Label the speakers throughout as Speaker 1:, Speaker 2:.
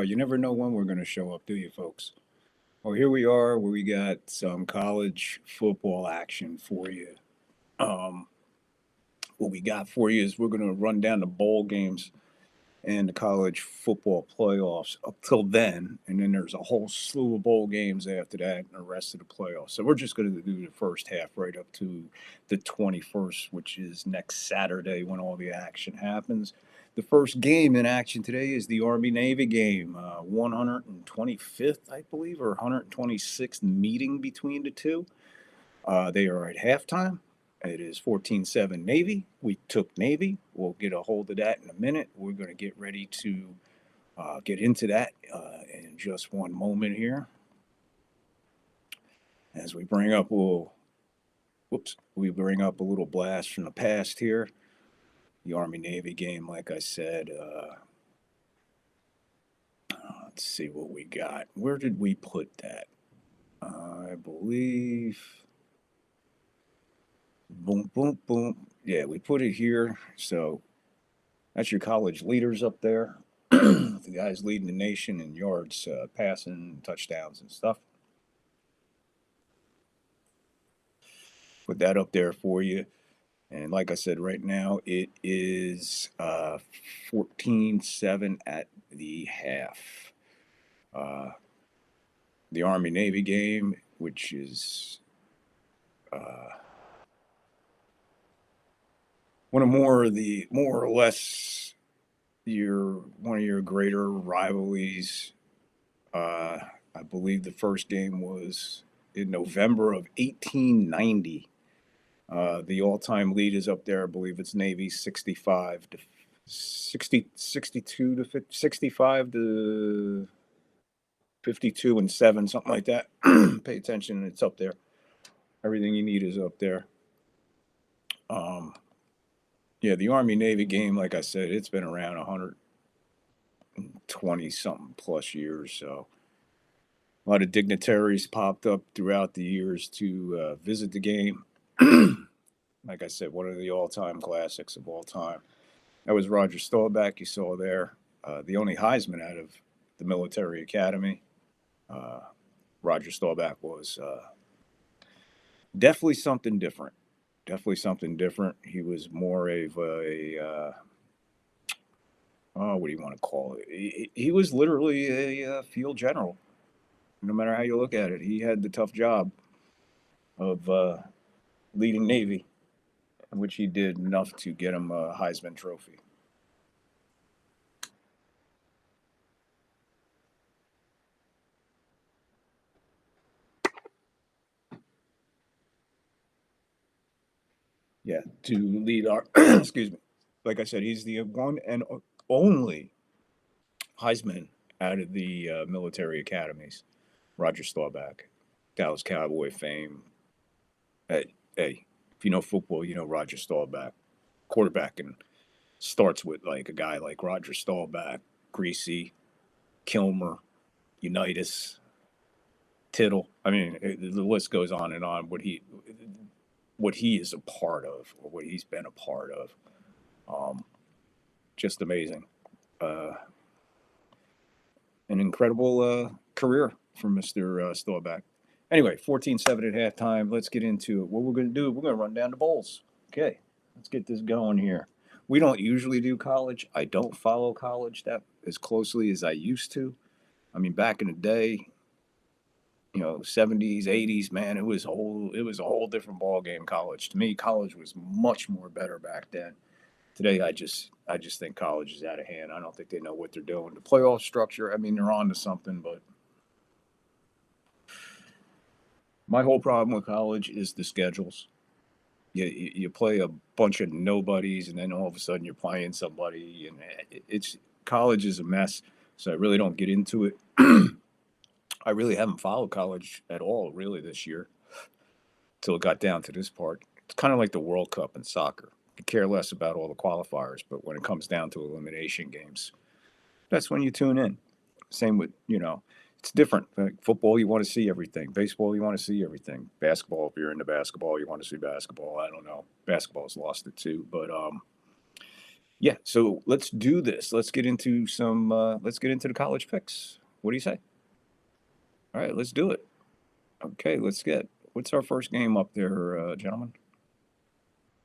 Speaker 1: You never know when we're going to show up, do you, folks? Well, here we are, where we got some college football action for you. Um, what we got for you is we're going to run down the bowl games and the college football playoffs up till then, and then there's a whole slew of bowl games after that and the rest of the playoffs. So we're just going to do the first half right up to the 21st, which is next Saturday when all the action happens. The first game in action today is the Army Navy game, 125th, I believe, or 126th meeting between the two. They are at halftime. It is 14-7 Navy. We took Navy. We'll get a hold of that in a minute. We're going to get ready to get into that in just one moment here. As we bring up we bring up a little blast from the past here. The Army-Navy game, like I said. Let's see what we got. Where did we put that? I believe... Boom, boom, boom. Yeah, we put it here. So that's your college leaders up there. The guys leading the nation in yards, passing, touchdowns, and stuff. Put that up there for you. And like I said, right now it is 14-7 at the half. The Army-Navy game, which is one or less one of your greater rivalries. I believe the first game was in November of 1890. The all-time lead is up there. I believe it's Navy 65 to 60, 62 to 50, 65 to 52 and 7, something like that. Pay attention, it's up there. Everything you need is up there. Yeah, the Army-Navy game, like I said, it's been around 120-something plus years. So a lot of dignitaries popped up throughout the years to visit the game. Like I said, one of the all-time classics of all time. That was Roger Staubach you saw there, the only Heisman out of the military academy. Roger Staubach was definitely something different. Definitely something different. He was more of a what do you want to call it? He was literally a field general. No matter how you look at it, he had the tough job of leading Navy, which he did enough to get him a Heisman Trophy. Yeah, to lead our, excuse me, like I said, he's the one and only Heisman out of the military academies. Roger Staubach, Dallas Cowboy fame. Hey, if you know football, you know Roger Staubach. Quarterbacking starts with like a guy like Roger Staubach, Greasy, Kilmer, Unitas, Tittle. I mean, the list goes on and on. What he is a part of, or what he's been a part of, just amazing. An incredible career for Mr. Staubach. Anyway, 14-7 at halftime. Let's get into it. What we're going to do, we're going to run down the bowls. Okay, let's get this going here. We don't usually do college. I don't follow college that as closely as I used to. I mean, back in the day, 70s, 80s, man, it was a whole different ball game. College to me, college was much more better back then. Today, I just think college is out of hand. I don't think they know what they're doing. The playoff structure, I mean, they're on to something, but my whole problem with college is the schedules. You play a bunch of nobodies, and then all of a sudden you're playing somebody, and it's college is a mess. So I really don't get into it. I really haven't followed college at all, really, this year, till it got down to this part. It's kind of like the World Cup in soccer. I care less about all the qualifiers, but when it comes down to elimination games, that's when you tune in. Same with, it's different. Like football, you want to see everything. Baseball, you want to see everything. Basketball, if you're into basketball, you want to see basketball. I don't know. Basketball's lost it too, but Yeah, so let's do this. Let's get into some. Let's get into the college picks. What do you say? All right, let's do it. Okay, let's get. What's our first game up there, gentlemen?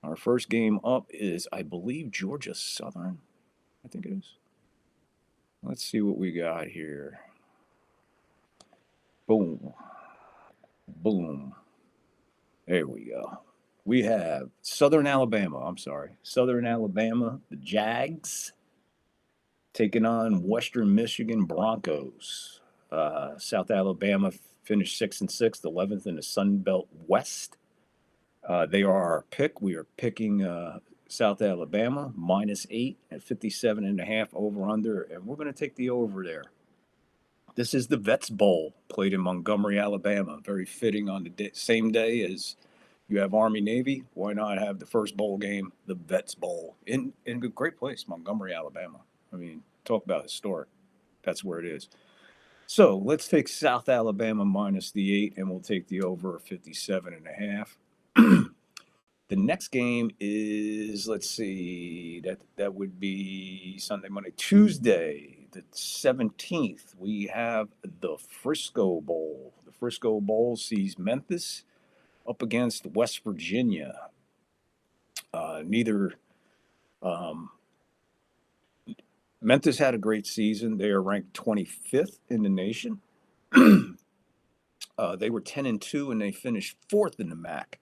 Speaker 1: Our first game up is, I believe, Georgia Southern. I think it is. Let's see what we got here. Boom, boom. There we go. We have Southern Alabama. I'm sorry, Southern Alabama, the Jags, taking on Western Michigan Broncos. South Alabama finished 6-6, 11th in the Sun Belt West. They are our pick. We are picking South Alabama -8 at 57.5 over under, and we're going to take the over there. This is the Vets Bowl, played in Montgomery, Alabama. Very fitting on the same day as you have Army Navy. Why not have the first bowl game, the Vets Bowl, in a great place, Montgomery, Alabama. I mean, talk about historic. That's where it is. So let's take South Alabama -8, and we'll take the over 57.5. The next game is, let's see, that would be Sunday, Monday, Tuesday, the 17th. We have the Frisco Bowl. The Frisco Bowl sees Memphis up against West Virginia. Neither Memphis had a great season. They are ranked 25th in the nation. They were 10-2, and they finished fourth in the MAC.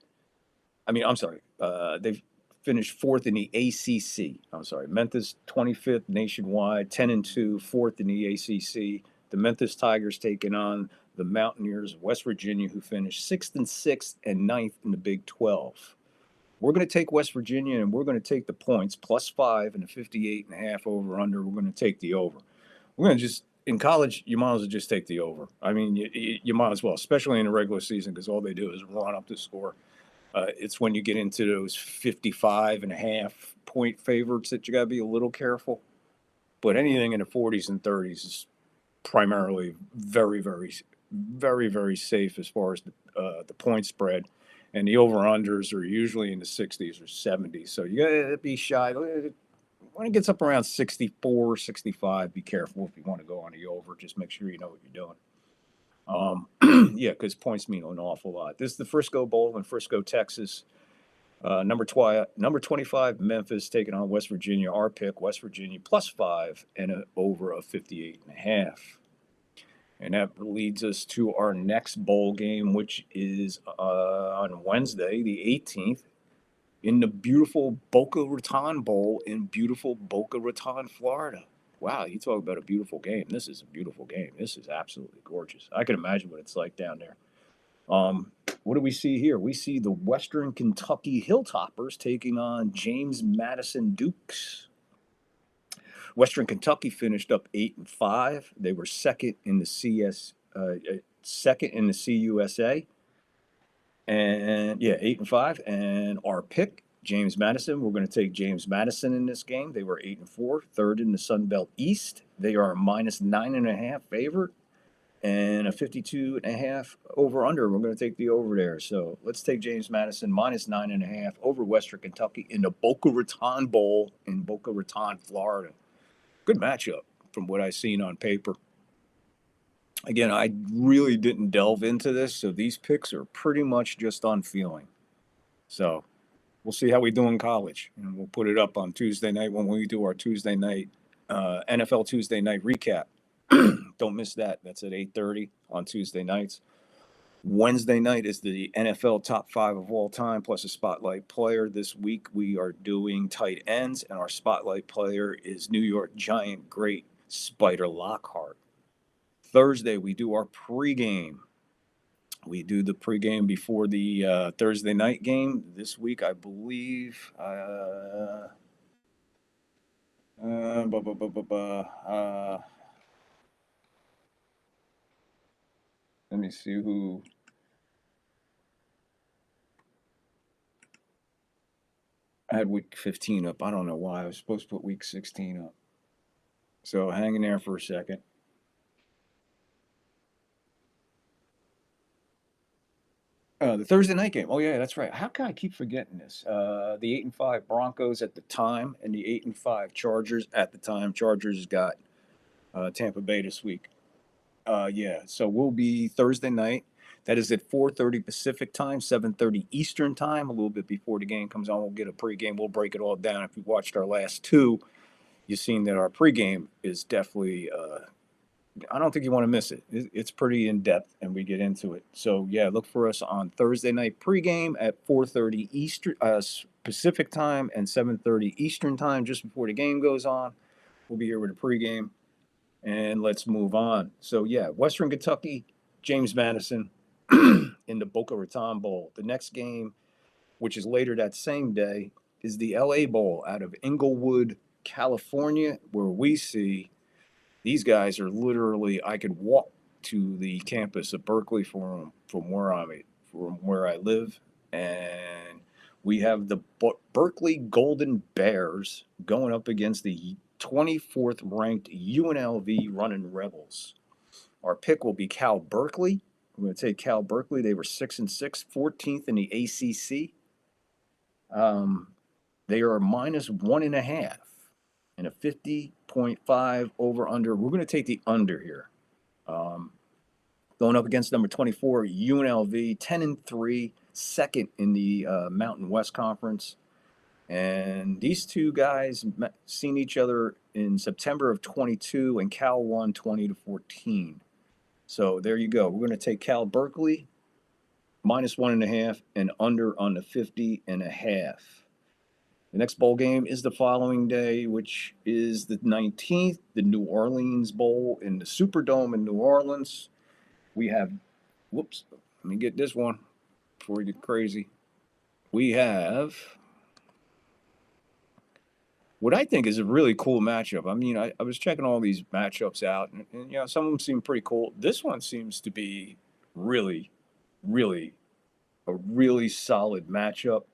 Speaker 1: I mean, I'm sorry. They finished fourth in the ACC. I'm sorry. Memphis 25th nationwide, 10-2, fourth in the ACC. The Memphis Tigers taking on the Mountaineers of West Virginia, who finished 6-6 and 9th in the Big 12. We're going to take West Virginia, and we're going to take the points +5 and the 58.5 over under. We're going to take the over. We're going to just, in college, you might as well just take the over. I mean, you might as well, especially in the regular season, because all they do is run up the score. It's when you get into those 55.5 point favorites that you got to be a little careful. But anything in the 40s and 30s is primarily very, very, very, very safe as far as the point spread. And the over-unders are usually in the 60s or 70s. So you got to be shy. When it gets up around 64, 65, be careful if you want to go on the over. Just make sure you know what you're doing. Yeah, because points mean an awful lot. This is the Frisco Bowl in Frisco, Texas. Number 25, Memphis taking on West Virginia. Our pick, West Virginia +5 and over of 58.5. And that leads us to our next bowl game, which is on Wednesday, the 18th, in the beautiful Boca Raton Bowl in beautiful Boca Raton, Florida. Wow, you talk about a beautiful game. This is a beautiful game. This is absolutely gorgeous. I can imagine what it's like down there. What do we see here? We see the Western Kentucky Hilltoppers taking on James Madison Dukes. Western Kentucky finished up 8-5. They were second in the CUSA, and yeah, 8-5. And our pick, James Madison. We're going to take James Madison in this game. They were 8-4, third in the Sun Belt East. They are a -9.5 favorite and a 52.5 over under. We're going to take the over there. So let's take James Madison -9.5 over Western Kentucky in the Boca Raton Bowl in Boca Raton, Florida. Good matchup from what I've seen on paper. Again, I really didn't delve into this, so these picks are pretty much just on feeling. So we'll see how we do in college, and we'll put it up on Tuesday night when we do our Tuesday night NFL Tuesday night recap. Don't miss that. That's at 8:30 on Tuesday nights. Wednesday night is the NFL top 5 of all time plus a spotlight player. This week we are doing tight ends, and our spotlight player is New York Giant great Spider Lockhart. Thursday we do our pregame. We do the pregame before the Thursday night game. This week, I believe. Let me see who. I had week 15 up. I don't know why. I was supposed to put week 16 up. So hang in there for a second. The Thursday night game. Oh yeah, that's right. How can I keep forgetting this? The 8-5 Broncos at the time, and the 8-5 Chargers at the time. Chargers got Tampa Bay this week. Yeah, so we'll be Thursday night. That is at 4:30 Pacific time, 7:30 Eastern time. A little bit before the game comes on, we'll get a pregame. We'll break it all down. If you watched our last two, you've seen that our pregame is definitely. I don't think you want to miss it. It's pretty in depth, and we get into it. So yeah, look for us on Thursday night pregame at 4:30 Eastern Pacific time and 7:30 Eastern time, just before the game goes on. We'll be here with a pregame, and let's move on. So yeah, Western Kentucky, James Madison, in the Boca Raton Bowl. The next game, which is later that same day, is the LA Bowl out of Inglewood, California, where we see these guys are literally, I could walk to the campus of Berkeley from where I live, and we have the Berkeley Golden Bears going up against the 24th ranked UNLV Running Rebels. Our pick will be Cal Berkeley. I'm going to take Cal Berkeley. They were 6-6, 14th in the ACC. They are -1.5 and a 50.5 over under. We're going to take the under here. Going up against number 24 UNLV, 10-3, second in the Mountain West Conference. And these two guys seen each other in September of 22, and Cal won 20-14. So there you go. We're going to take Cal Berkeley -1.5 and under on the 50.5. The next bowl game is the following day, which is the 19th, the New Orleans Bowl in the Superdome in New Orleans. We have, whoops, let me get this one before we get crazy. We have what I think is a really cool matchup. I mean, I was checking all these matchups out, and some of them seem pretty cool. This one seems to be really, really a really solid matchup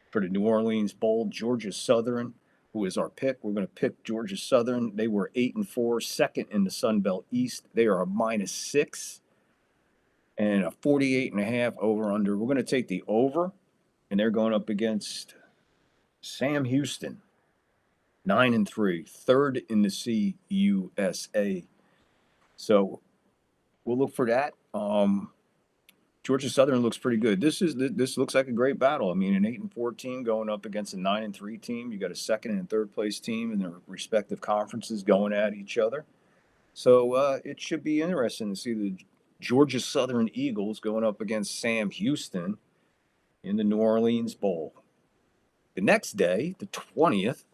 Speaker 1: for the New Orleans Bowl. Georgia Southern, who is our pick. We're going to pick Georgia Southern. They were 8-4, second in the Sun Belt East. They are a -6 and a 48.5 over under. We're going to take the over, and they're going up against Sam Houston, 9-3, third in the CUSA. So we'll look for that. Georgia Southern looks pretty good. This looks like a great battle. I mean, an 8-4 team going up against a 9-3 team. You got a second and third place team in their respective conferences going at each other. So it should be interesting to see the Georgia Southern Eagles going up against Sam Houston in the New Orleans Bowl. The next day, the 20th,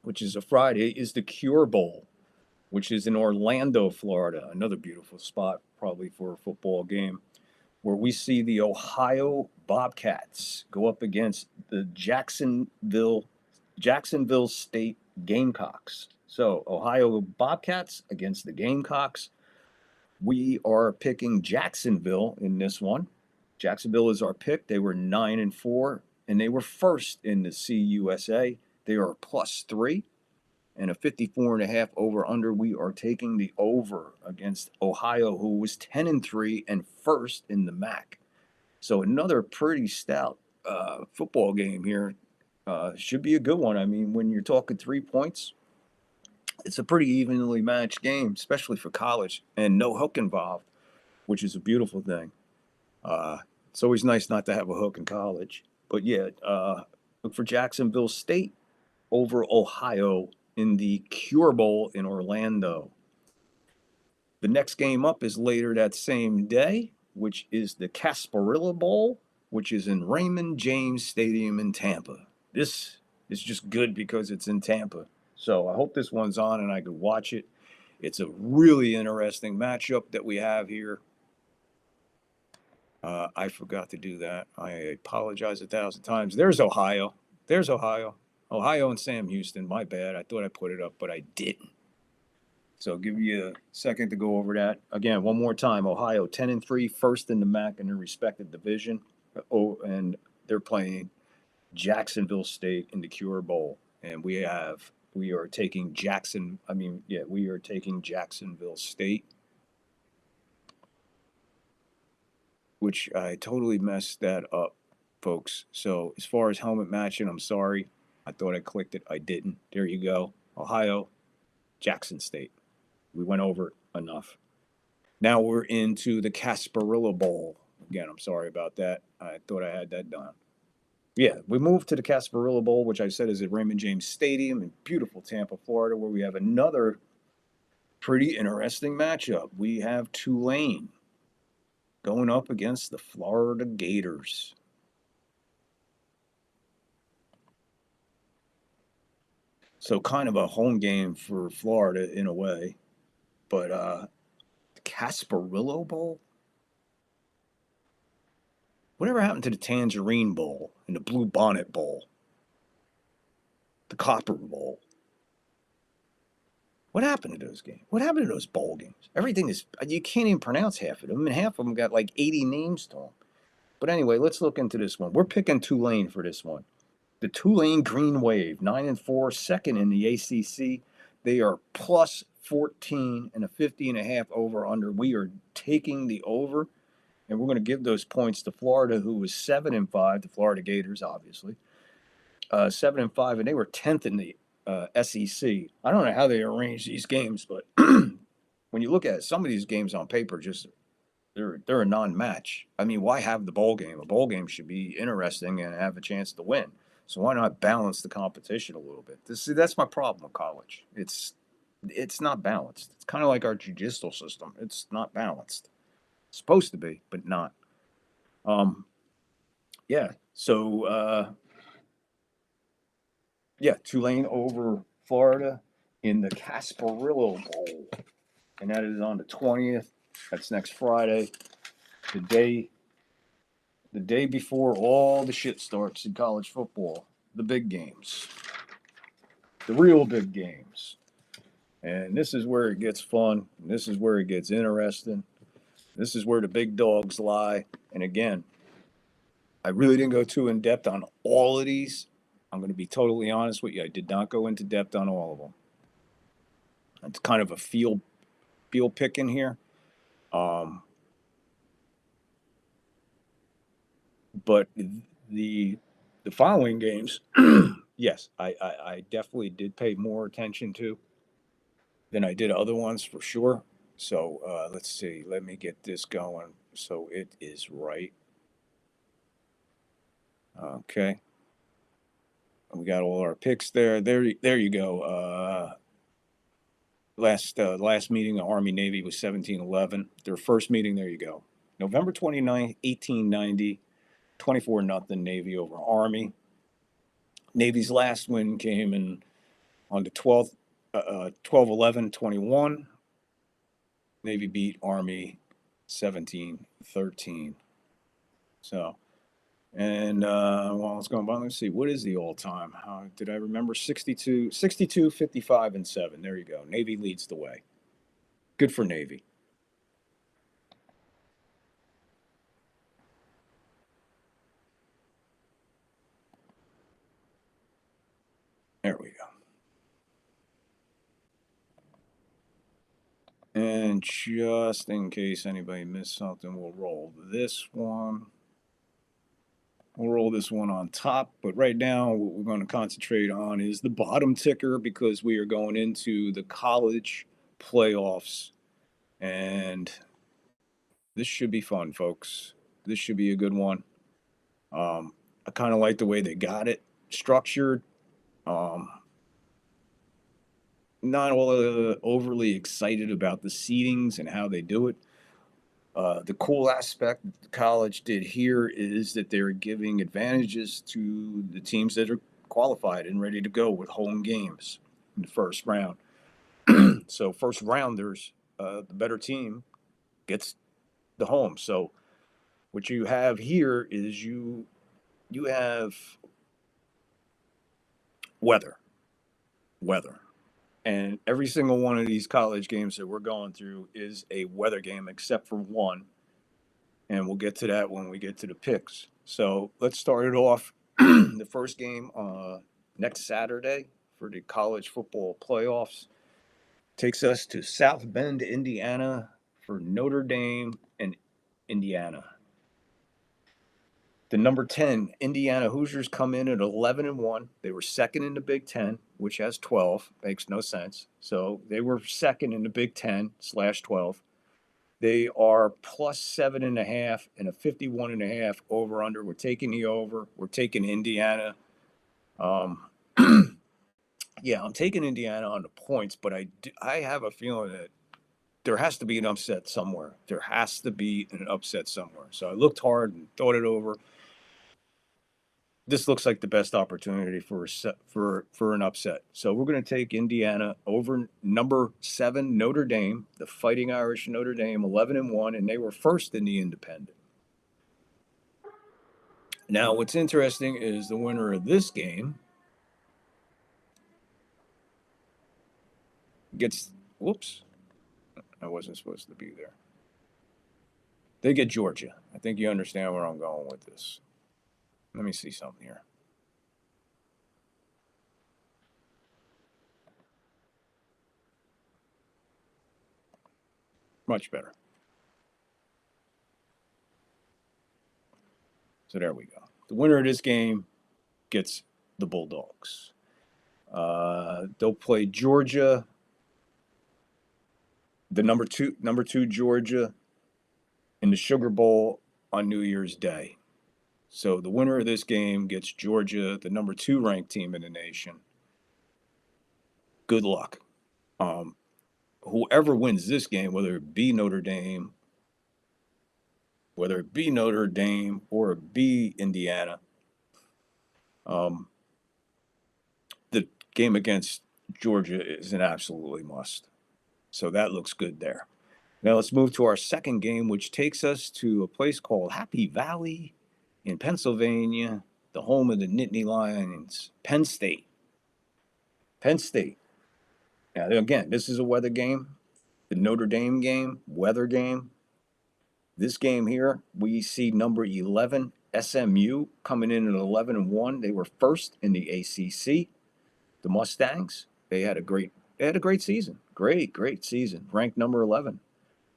Speaker 1: which is a Friday, is the Cure Bowl, which is in Orlando, Florida. Another beautiful spot, probably for a football game, where we see the Ohio Bobcats go up against the Jacksonville State Gamecocks. So Ohio Bobcats against the Gamecocks. We are picking Jacksonville in this one. Jacksonville is our pick. They were 9-4, and they were first in the CUSA. They are +3 and a 54.5 over under. We are taking the over against Ohio, who was 10-3 and first in the MAC. So another pretty stout football game here. Should be a good one. I mean, when you're talking 3 points, it's a pretty evenly matched game, especially for college, and no hook involved, which is a beautiful thing. It's always nice not to have a hook in college. But yeah, look for Jacksonville State over Ohio in the Cure Bowl in Orlando. The next game up is later that same day, which is the Casparilla Bowl, which is in Raymond James Stadium in Tampa. This is just good because it's in Tampa. So I hope this one's on and I could watch it. It's a really interesting matchup that we have here. I forgot to do that. I apologize 1,000 times. There's Ohio. Ohio and Sam Houston. My bad. I thought I put it up, but I didn't. So I'll give you a second to go over that. Again, one more time. Ohio 10-3, first in the MAC in their respective division. Oh, and they're playing Jacksonville State in the Cure Bowl. And we are taking Jacksonville State. which I totally messed that up, folks. So as far as helmet matching, I'm sorry. I thought I clicked it. I didn't. There you go. Ohio, Jackson State. We went over it enough. Now we're into the Casparilla Bowl. Again, I'm sorry about that. I thought I had that done. Yeah, we moved to the Casparilla Bowl, which I said is at Raymond James Stadium in beautiful Tampa, Florida, where we have another pretty interesting matchup. We have Tulane going up against the Florida Gators. So kind of a home game for Florida in a way. But the Casparillo Bowl? Whatever happened to the Tangerine Bowl and the Blue Bonnet Bowl? The Copper Bowl? What happened to those games? What happened to those bowl games? Everything is, you can't even pronounce half of them. And half of them got like 80 names to them. But anyway, let's look into this one. We're picking Tulane for this one. The Tulane Green Wave, 9-4, second in the ACC. They are plus 14 and a 50.5 over under. We are taking the over, and we're going to give those points to Florida, who was 7-5. The Florida Gators, obviously, 7-5, and they were 10th in the SEC. I don't know how they arrange these games, but when you look at some of these games on paper, just they're a non-match. I mean, why have the bowl game? A bowl game should be interesting and have a chance to win. So why not balance the competition a little bit? That's my problem with college. It's not balanced. It's kind of like our judicial system. It's not balanced. It's supposed to be, but not. Yeah. So yeah, Tulane over Florida in the Casparillo Bowl, and that is on the 20th. That's next Friday, the day before all the shit starts in college football, the big games, the real big games. And this is where it gets fun. This is where it gets interesting. This is where the big dogs lie. And again, I really didn't go too in depth on all of these. I'm going to be totally honest with you. I did not go into depth on all of them. It's kind of a field pick in here. But the following games, yes, I definitely did pay more attention to than I did other ones for sure. So let's see. Let me get this going. So it is right. Okay. We got all our picks there. There you go. Last meeting, the Army Navy was 17-11. Their first meeting, there you go. November 29th, 1890, 24-0 Navy over Army. Navy's last win came in on the 12th, 12-11-21. Navy beat Army 17-13. So, and while it's going by, let's see, what is the all-time? How did I remember? 62, 55, and 7. There you go. Navy leads the way. Good for Navy. There we go. And just in case anybody missed something, we'll roll this one. We'll roll this one on top. But right now, what we're going to concentrate on is the bottom ticker because we are going into the college playoffs. And this should be fun, folks. This should be a good one. I kind of like the way they got it structured. Not all overly excited about the seedings and how they do it. The cool aspect that the college did here is that they're giving advantages to the teams that are qualified and ready to go with home games in the first round. So first rounders, the better team gets the home. So what you have here is you have weather. And every single one of these college games that we're going through is a weather game, except for one. And we'll get to that when we get to the picks. So let's start it off. The first game next Saturday for the college football playoffs takes us to South Bend, Indiana for Notre Dame and Indiana. The number 10 Indiana Hoosiers come in at 11-1. They were second in the Big Ten, which has 12. Makes no sense. So they were second in the Big Ten / 12. They are plus 7.5 and a 51.5 over under. We're taking the over. We're taking Indiana. Yeah, I'm taking Indiana on the points, but I have a feeling that there has to be an upset somewhere. There has to be an upset somewhere. So I looked hard and thought it over. This looks like the best opportunity for an upset. So we're going to take Indiana over number 7 Notre Dame, the Fighting Irish Notre Dame, 11-1, and they were first in the Independent. Now, what's interesting is the winner of this game gets. Whoops, I wasn't supposed to be there. They get Georgia. I think you understand where I'm going with this. Let me see something here. Much better. So there we go. The winner of this game gets the Bulldogs. They'll play Georgia, the number two Georgia, in the Sugar Bowl on New Year's Day. So the winner of this game gets Georgia, the number 2 ranked team in the nation. Good luck. Whoever wins this game, whether it be Notre Dame or it be Indiana, the game against Georgia is an absolutely must. So that looks good there. Now let's move to our second game, which takes us to a place called Happy Valley in Pennsylvania, the home of the Nittany Lions, Penn State. Penn State. Now, again, this is a weather game. The Notre Dame game, weather game. This game here, we see number 11, SMU, coming in at 11-1. They were first in the ACC. The Mustangs, they had a great season. Great season. Ranked number 11.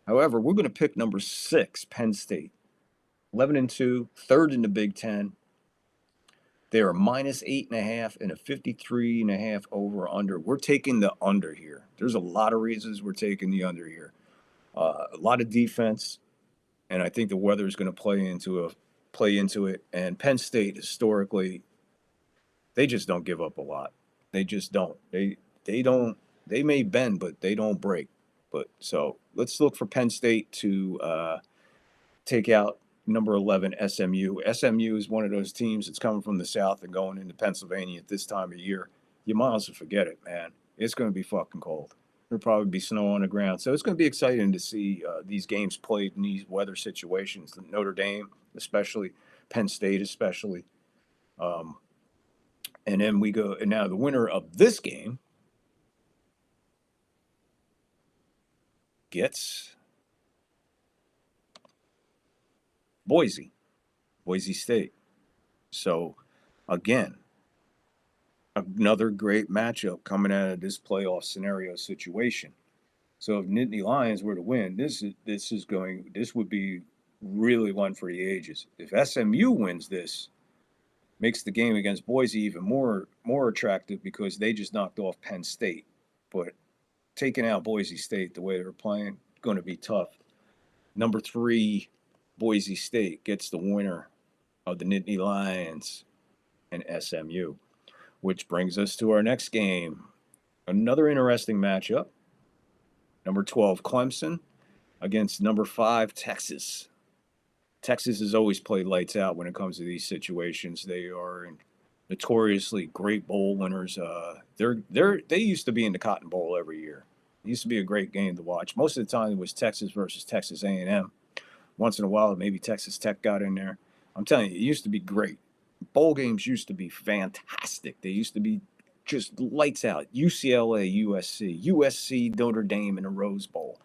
Speaker 1: However, we're going to pick number 6, Penn State. 11-2, third in the Big Ten. They are minus 8.5 and a 53.5 over under. We're taking the under here. There's a lot of reasons we're taking the under here. A lot of defense, and I think the weather is going to play into it. And Penn State historically, they just don't give up a lot. They just don't. They don't. They may bend, but they don't break. But so let's look for Penn State to take out number 11, SMU. SMU is one of those teams that's coming from the South and going into Pennsylvania at this time of year. You might as well forget it, man. It's going to be fucking cold. There'll probably be snow on the ground. So it's going to be exciting to see these games played in these weather situations. Notre Dame, especially, Penn State, especially. And then we go, and now the winner of this game gets Boise State. So, again, another great matchup coming out of this playoff scenario situation. So, if Nittany Lions were to win, this would be really one for the ages. If SMU wins this, makes the game against Boise even more attractive because they just knocked off Penn State. But taking out Boise State the way they're playing, going to be tough. Number 3, Boise State gets the winner of the Nittany Lions and SMU, which brings us to our next game. Another interesting matchup. Number 12, Clemson against number 5, Texas. Texas has always played lights out when it comes to these situations. They are notoriously great bowl winners. They used to be in the Cotton Bowl every year. It used to be a great game to watch. Most of the time it was Texas versus Texas A&M. Once in a while, maybe Texas Tech got in there. I'm telling you, it used to be great. Bowl games used to be fantastic. They used to be just lights out. UCLA, USC, Notre Dame in a Rose Bowl.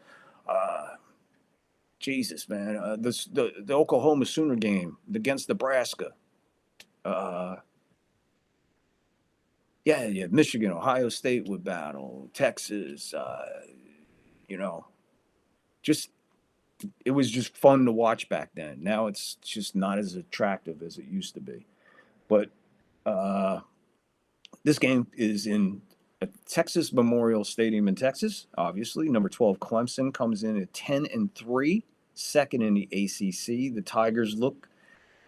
Speaker 1: Jesus, man. The Oklahoma Sooner game against Nebraska. Michigan, Ohio State would battle. Texas, just it was just fun to watch back then. Now it's just not as attractive as it used to be. But this game is in Texas Memorial Stadium in Texas. Obviously, number 12 Clemson comes in at 10-3, second in the ACC. The Tigers look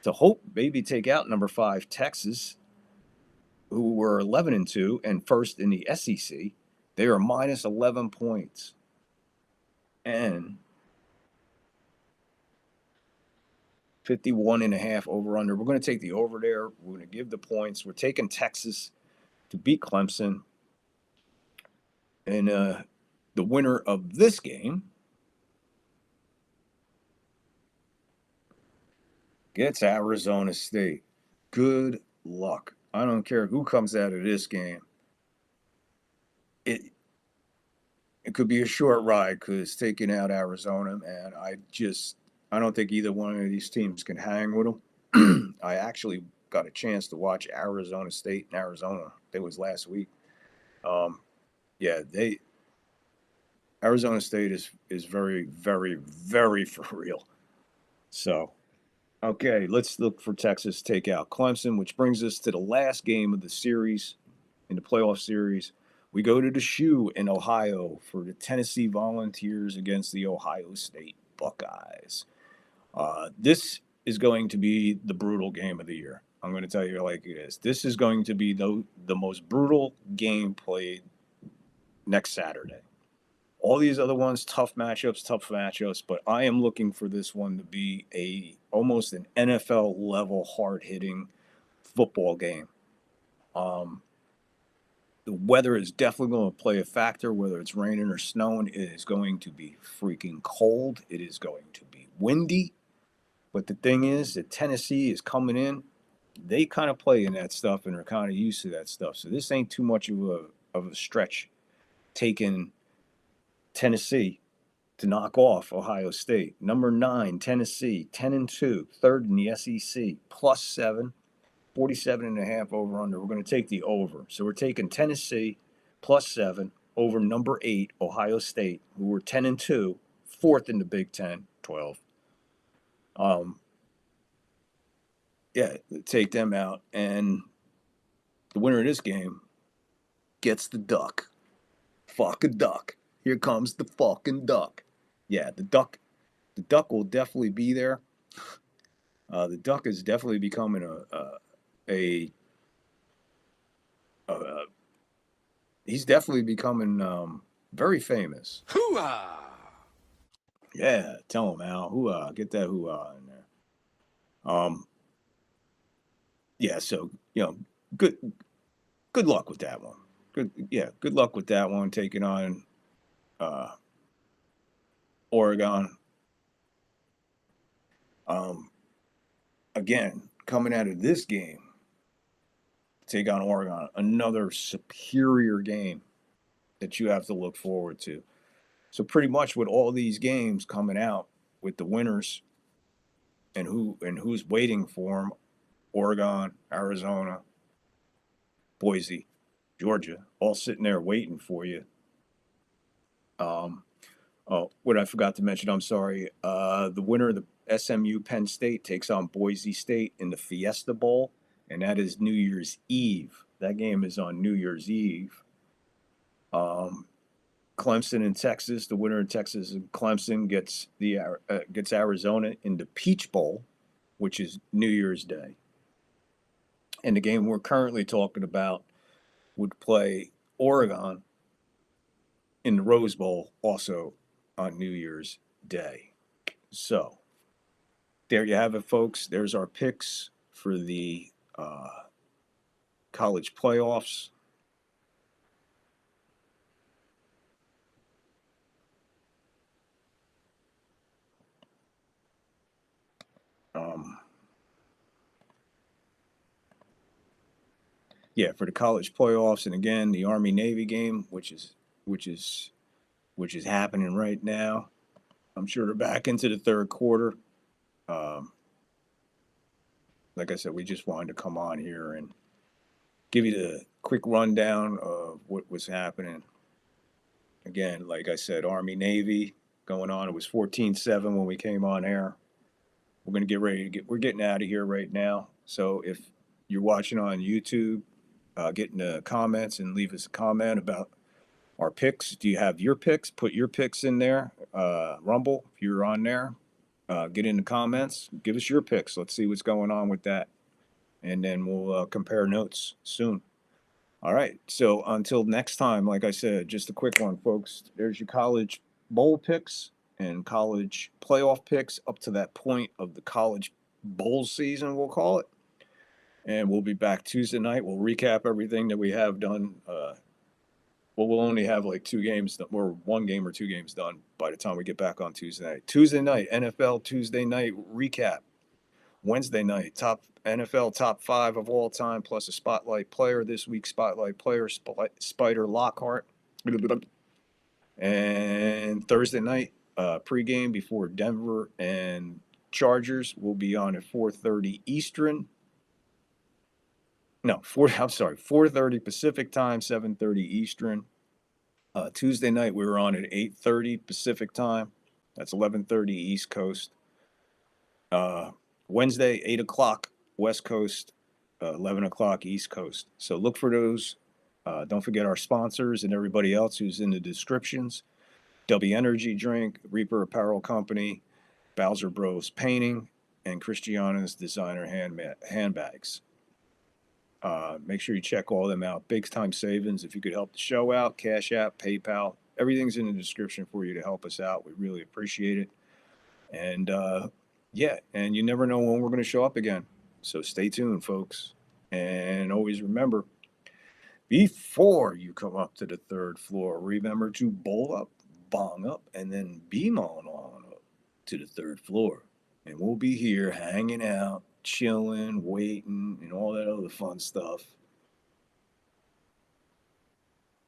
Speaker 1: to hope maybe take out number 5 Texas, who were 11-2 and first in the SEC. They are minus 11 points. And 51.5 over under. We're going to take the over there. We're going to give the points. We're taking Texas to beat Clemson. And the winner of this game gets Arizona State. Good luck. I don't care who comes out of this game. It could be a short ride because taking out Arizona, man, I don't think either one of these teams can hang with them. I actually got a chance to watch Arizona State and Arizona. It was last week. Arizona State is very, very, very for real. So, okay, let's look for Texas to take out Clemson, which brings us to the last game of the series, in the playoff series. We go to the Shoe in Ohio for the Tennessee Volunteers against the Ohio State Buckeyes. This is going to be the brutal game of the year. I'm going to tell you like it is. This is going to be the most brutal game played next Saturday. All these other ones, tough matchups, but I am looking for this one to be almost an NFL level hard-hitting football game. The weather is definitely going to play a factor, whether it's raining or snowing. It is going to be freaking cold. It is going to be windy. But the thing is that Tennessee is coming in. They kind of play in that stuff and are kind of used to that stuff. So this ain't too much of a stretch taking Tennessee to knock off Ohio State. Number 9, Tennessee, 10-2, third in the SEC, +7. 47.5 over under. We're going to take the over. So we're taking Tennessee +7 over number 8, Ohio State, who were 10-2, fourth in the Big Ten, 12. Take them out. And the winner of this game gets the duck. Fuck a duck. Here comes the fucking duck. Yeah, the duck will definitely be there. The duck is definitely becoming he's definitely becoming very famous.
Speaker 2: Hoo-ah!
Speaker 1: Yeah, tell him, Al. Hoo-ah. Get that hoo-ah in there. So, good luck with that one. Good luck with that one, taking on Oregon. Again, coming out of this game, take on Oregon, another superior game that you have to look forward to. So pretty much with all these games coming out with the winners and who's waiting for them, Oregon, Arizona, Boise, Georgia, all sitting there waiting for you. What I forgot to mention, I'm sorry. The winner of the SMU Penn State takes on Boise State in the Fiesta Bowl, and that is New Year's Eve. That game is on New Year's Eve. Clemson and Texas, the winner of Texas and Clemson gets Arizona in the Peach Bowl, which is New Year's Day. And the game we're currently talking about would play Oregon in the Rose Bowl, also on New Year's Day. So there you have it, folks. There's our picks for the college playoffs. For the college playoffs, and again, the Army-Navy game, which is happening right now. I'm sure they're back into the third quarter. Like I said, we just wanted to come on here and give you the quick rundown of what was happening. Again, like I said, Army-Navy, going on. It was 14-7 when we came on air. We're going to get ready to we're getting out of here right now. So if you're watching on YouTube, get in the comments and leave us a comment about our picks. Do you have your picks? Put your picks in there. Rumble, if you're on there, get in the comments. Give us your picks. Let's see what's going on with that. And then we'll compare notes soon. All right. So until next time, like I said, just a quick one, folks. There's your college bowl picks and college playoff picks up to that point of the college bowl season, we'll call it. And we'll be back Tuesday night. We'll recap everything that we have done. We'll only have like 2 games or 1 game or 2 games done by the time we get back on Tuesday night. Tuesday night, NFL Tuesday night recap. Wednesday night, top NFL top 5 of all time, plus a spotlight player. This week's spotlight player, Spider Lockhart. And Thursday night, pregame before Denver and Chargers will be on at 4:30 Eastern. No, 4:30 Pacific time, 7:30 Eastern. Tuesday night we were on at 8:30 Pacific time. That's 11:30 East Coast. Wednesday, 8 o'clock West Coast, 11 o'clock East Coast. So look for those. Don't forget our sponsors and everybody else who's in the descriptions. W Energy Drink, Reaper Apparel Company, Bowser Bros Painting, and Christiana's Designer Handbags. Make sure you check all of them out. Big time savings. If you could help the show out, Cash App, PayPal, everything's in the description for you to help us out. We really appreciate it. And yeah, and you never know when we're going to show up again. So stay tuned, folks. And always remember, before you come up to the 3rd floor, remember to bowl up, bong up, and then beam on up to the 3rd floor. And we'll be here hanging out, chilling, waiting, and all that other fun stuff.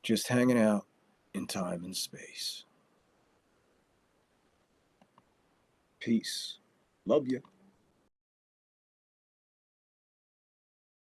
Speaker 1: Just hanging out in time and space. Peace. Love you.